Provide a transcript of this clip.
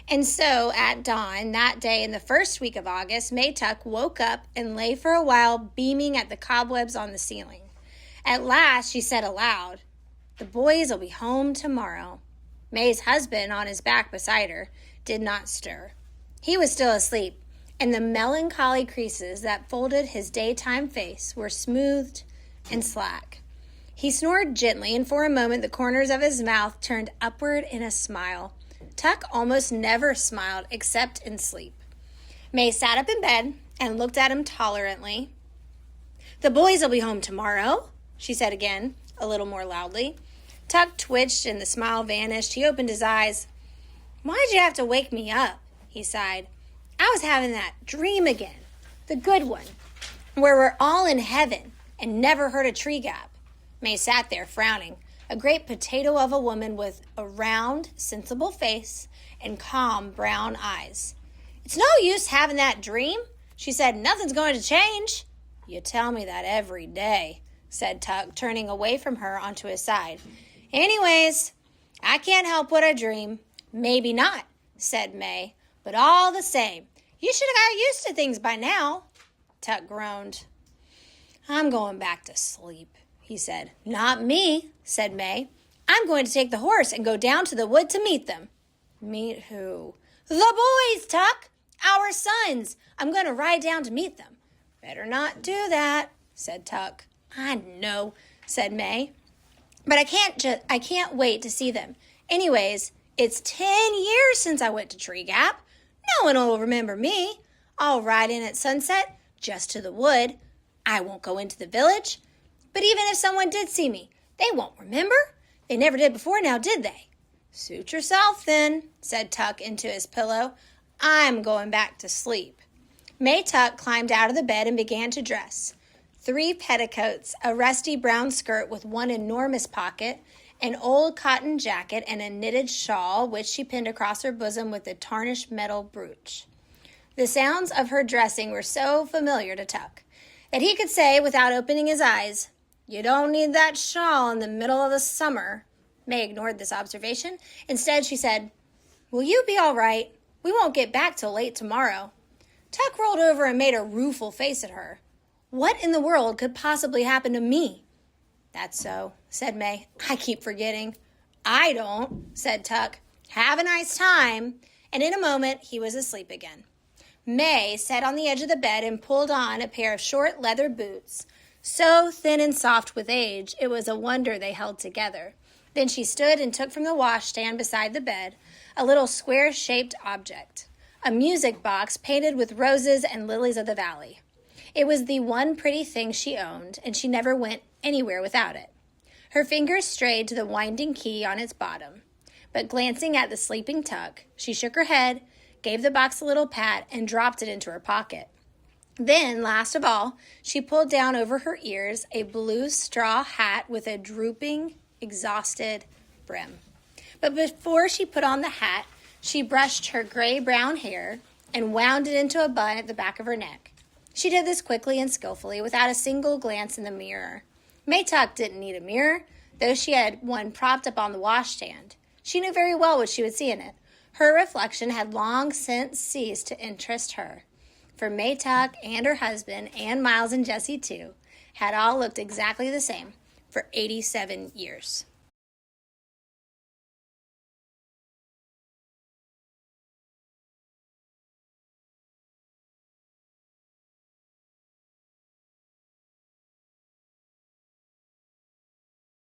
And so, at dawn that day in the first week of August, May Tuck woke up and lay for a while beaming at the cobwebs on the ceiling. At last, she said aloud, "The boys will be home tomorrow." May's husband, on his back beside her, did not stir. He was still asleep, and the melancholy creases that folded his daytime face were smoothed and slack. He snored gently, and for a moment the corners of his mouth turned upward in a smile. Tuck almost never smiled except in sleep. May sat up in bed and looked at him tolerantly. "The boys will be home tomorrow," she said again, a little more loudly. Tuck twitched and the smile vanished. He opened his eyes. "Why'd you have to wake me up?" he sighed. "I was having that dream again, the good one, where we're all in heaven and never heard a tree gap." May sat there frowning, a great potato of a woman with a round, sensible face and calm brown eyes. "It's no use having that dream," she said. "Nothing's going to change." "You tell me that every day," said Tuck, turning away from her onto his side. "Anyways, I can't help what I dream." "Maybe not," said May, "but all the same, you should have got used to things by now." Tuck groaned. "I'm going back to sleep," he said. "Not me," said May. "I'm going to take the horse and go down to the wood to meet them." "Meet who?" "The boys, Tuck. Our sons. I'm going to ride down to meet them." "Better not do that," said Tuck. "I know," said May. "But I can't wait to see them. Anyways, it's 10 years since I went to Tree Gap. No one will remember me. I'll ride in at sunset, just to the wood. I won't go into the village. But even if someone did see me, they won't remember. They never did before now, did they?" "Suit yourself, then," said Tuck into his pillow. "I'm going back to sleep." May Tuck climbed out of the bed and began to dress. 3 petticoats, a rusty brown skirt with one enormous pocket, an old cotton jacket, and a knitted shawl, which she pinned across her bosom with a tarnished metal brooch. The sounds of her dressing were so familiar to Tuck that he could say, without opening his eyes, "You don't need that shawl in the middle of the summer." May ignored this observation. Instead, she said, "Will you be all right? We won't get back till late tomorrow." Tuck rolled over and made a rueful face at her. "What in the world could possibly happen to me?" "That's so," said May. "I keep forgetting." "I don't," said Tuck. "Have a nice time." And in a moment, he was asleep again. May sat on the edge of the bed and pulled on a pair of short leather boots, so thin and soft with age, it was a wonder they held together. Then she stood and took from the washstand beside the bed a little square-shaped object, a music box painted with roses and lilies of the valley. It was the one pretty thing she owned, and she never went anywhere without it. Her fingers strayed to the winding key on its bottom, but glancing at the sleeping Tuck, she shook her head, gave the box a little pat, and dropped it into her pocket. Then, last of all, she pulled down over her ears a blue straw hat with a drooping, exhausted brim. But before she put on the hat, she brushed her gray-brown hair and wound it into a bun at the back of her neck. She did this quickly and skillfully, without a single glance in the mirror. May Tuck didn't need a mirror, though she had one propped up on the washstand. She knew very well what she would see in it. Her reflection had long since ceased to interest her, for May Tuck and her husband, and Miles and Jessie too, had all looked exactly the same for 87 years.